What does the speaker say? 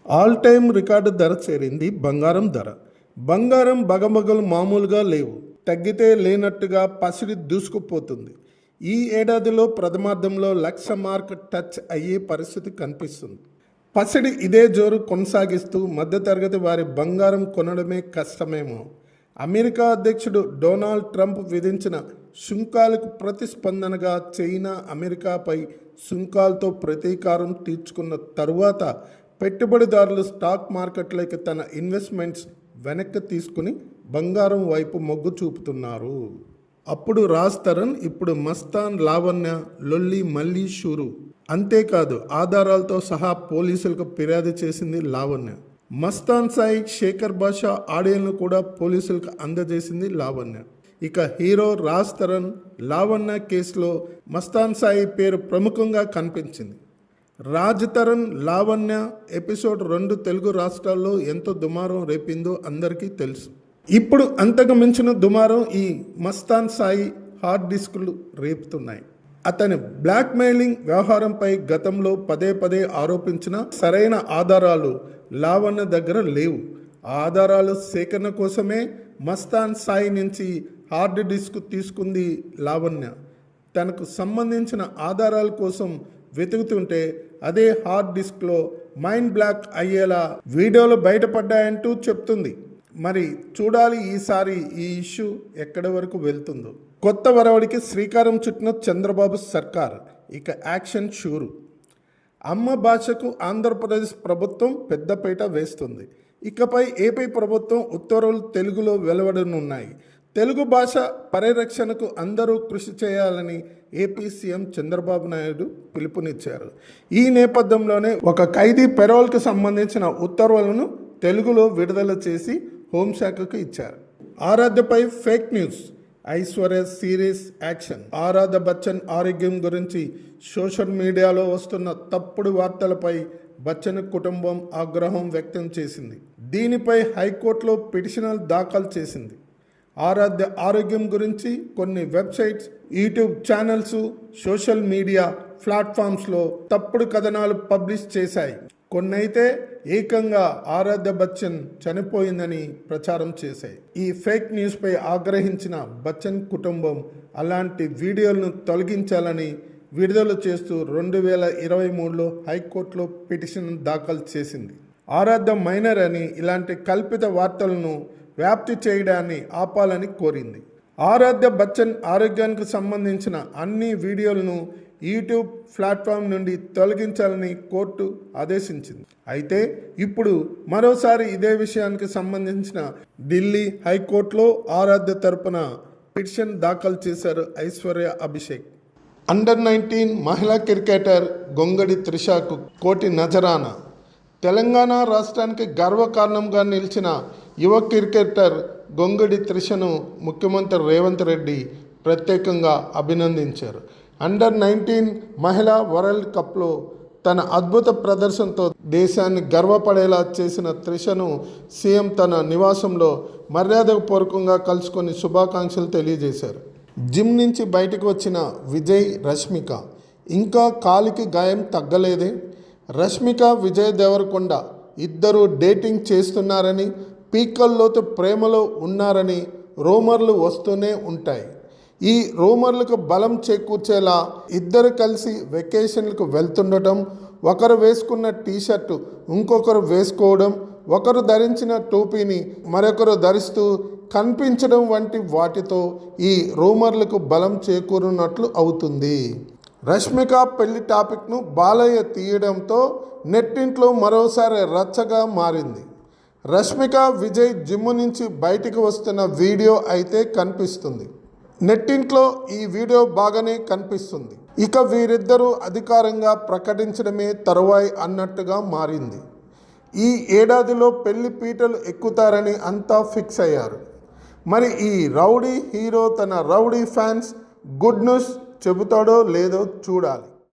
All time record ధర చేరింది బంగారం ధర. బంగారం బగబగలు మామూలుగా లేవు, తగ్గితే లేనట్టుగా పసిడి దూసుకుపోతుంది. ఈ ఏడాదిలో ప్రథమార్థంలో 1,00,000 మార్క్ టచ్ అయ్యే పరిస్థితి కనిపిస్తుంది. పసిడి ఇదే జోరు కొనసాగిస్తూ మధ్యతరగతి వారి బంగారం కొనడమే కష్టమేమో. అమెరికా అధ్యక్షుడు డొనాల్డ్ ట్రంప్ విధించిన సుంకాలకు ప్రతిస్పందనగా చైనా అమెరికాపై సుంకాలతో ప్రతీకారం తీర్చుకున్న తరువాత పెట్టుబడిదారులు స్టాక్ మార్కెట్లోకి తన ఇన్వెస్ట్మెంట్స్ వెనక్కి తీసుకుని బంగారం వైపు మొగ్గు చూపుతున్నారు. అప్పుడు రాజ్ తరుణ్, ఇప్పుడు మస్తాన్ లావణ్య లొల్లి మళ్ళీ షురు. అంతేకాదు ఆధారాలతో సహా పోలీసులకు ఫిర్యాదు చేసింది లావణ్య. మస్తాన్ సాయి, శేఖర్ బాషా ఆడియోలను కూడా పోలీసులకు అందజేసింది లావణ్య. ఇక హీరో రాజ్ తరుణ్ లావణ్య కేసులో మస్తాన్ సాయి పేరు ప్రముఖంగా కనిపించింది. రాజ్ తరుణ్ లావణ్య ఎపిసోడ్ 2 తెలుగు రాష్ట్రాల్లో ఎంతో దుమారం రేపిందో అందరికీ తెలుసు. ఇప్పుడు అంతకు మించిన దుమారం ఈ మస్తాన్ సాయి హార్డ్ డిస్కులు రేపుతున్నాయి. అతని బ్లాక్ మెయిలింగ్ వ్యవహారంపై గతంలో పదే పదే ఆరోపించిన సరైన ఆధారాలు లావణ్య దగ్గర లేవు. ఆ ఆధారాలు సేకరణ కోసమే మస్తాన్ సాయి నుంచి హార్డ్ డిస్క్ తీసుకుంది లావణ్య. తనకు సంబంధించిన ఆధారాల కోసం వెతుకుతుంటే అదే హార్డ్ డిస్క్లో మైండ్ బ్లాక్ అయ్యేలా వీడియోలు బయటపడ్డాయంటూ చెప్తుంది. మరి చూడాలి ఈసారి ఈ ఇష్యూ ఎక్కడి వరకు వెళ్తుందో. కొత్త వరవడికి శ్రీకారం చుట్టిన చంద్రబాబు సర్కార్ ఇక యాక్షన్ షూరు. అమ్మ భాషకు ఆంధ్రప్రదేశ్ ప్రభుత్వం పెద్దపీట వేస్తుంది. ఇకపై ఏపీ ప్రభుత్వం ఉత్తర్వులు తెలుగులో వెలువడనున్నాయి. తెలుగు భాష పరిరక్షణకు అందరూ కృషి చేయాలని ఏపీ సీఎం చంద్రబాబు నాయుడు పిలుపునిచ్చారు. ఈ నేపథ్యంలోనే ఒక ఖైదీ పెరోల్కి సంబంధించిన ఉత్తర్వులను తెలుగులో విడుదల చేసి హోంశాఖకు ఇచ్చారు. ఆరాధ్యపై fake news, Aishwarya serious action. Aaradhya Bachchan ఆరోగ్యం గురించి సోషల్ మీడియాలో వస్తున్న తప్పుడు వార్తలపై బచ్చన్ కుటుంబం ఆగ్రహం వ్యక్తం చేసింది. దీనిపై హైకోర్టులో పిటిషన్ దాఖలు చేసింది. ఆరాధ్య ఆరోగ్యం గురించి కొన్ని websites, YouTube channels, social media ప్లాట్ఫామ్స్లో తప్పుడు కథనాలు పబ్లిష్ చేశాయి. కొన్నైతే ఏకంగా ఆరాధ్య బచ్చన్ చనిపోయిందని ప్రచారం చేశాయి. ఈ ఫేక్ న్యూస్పై ఆగ్రహించిన బచ్చన్ కుటుంబం అలాంటి వీడియోలను తొలగించాలని విడుదల చేస్తూ 2023లో హైకోర్టులో పిటిషన్ దాఖలు చేసింది. ఆరాధ్య మైనర్ అని ఇలాంటి కల్పిత వార్తలను వ్యాప్తి చేయడాన్ని ఆపాలని కోరింది. ఆరాధ్య బచ్చన్ ఆరోగ్యానికి సంబంధించిన అన్ని వీడియోలను యూట్యూబ్ ప్లాట్ఫామ్ నుండి తొలగించాలని కోర్టు ఆదేశించింది. అయితే ఇప్పుడు మరోసారి ఇదే విషయానికి సంబంధించిన ఢిల్లీ హైకోర్టులో ఆరాధ్య తరపున పిటిషన్ దాఖలు చేశారు ఐశ్వర్య అభిషేక్. అండర్-19 మహిళా క్రికెటర్ గొంగడి త్రిషకు కోటి నజరానా. తెలంగాణ రాష్ట్రానికి గర్వకారణంగా నిలిచిన యువ క్రికెటర్ గొంగడి త్రిషను ముఖ్యమంత్రి రేవంత్ రెడ్డి ప్రత్యేకంగా అభినందించారు. అండర్-19 మహిళా వరల్డ్ కప్లో తన అద్భుత ప్రదర్శనతో దేశాన్ని గర్వపడేలా చేసిన త్రిషను సీఎం తన నివాసంలో మర్యాదపూర్వకంగా కలుసుకొని శుభాకాంక్షలు తెలియజేశారు. జిమ్ నుంచి బయటకు వచ్చిన విజయ్, రష్మిక ఇంకా కాలికి గాయం తగ్గలేదే. రష్మిక, విజయ్ దేవరకొండ ఇద్దరు డేటింగ్ చేస్తున్నారని, పీకల్లోతు ప్రేమలో ఉన్నారని రూమర్లు వస్తూనే ఉంటాయి. ఈ రూమర్లకు బలం చేకూర్చేలా ఇద్దరు కలిసి వెకేషన్లకు వెళ్తుండటం, ఒకరు వేసుకున్న టీషర్టు ఇంకొకరు వేసుకోవడం, ఒకరు ధరించిన టోపీని మరొకరు ధరిస్తూ కనిపించడం వంటి వాటితో ఈ రూమర్లకు బలం చేకూరున్నట్లు అవుతుంది. రష్మిక పెళ్లి టాపిక్ను బాలయ్య తీయడంతో నెట్టింట్లో మరోసారి రచ్చగా మారింది. రష్మిక, విజయ్ జిమ్ నుంచి బయటికి వస్తున్న వీడియో అయితే కనిపిస్తుంది. నెట్టింట్లో ఈ వీడియో బాగానే కనిపిస్తుంది. ఇక వీరిద్దరూ అధికారంగా ప్రకటించడమే తరువాయి అన్నట్టుగా మారింది. ఈ ఏడాదిలో పెళ్లి పీటలు ఎక్కుతారని అంతా ఫిక్స్ అయ్యారు. మరి ఈ రౌడీ హీరో తన రౌడీ ఫ్యాన్స్ గుడ్ న్యూస్ చెబుతాడో లేదో చూడాలి.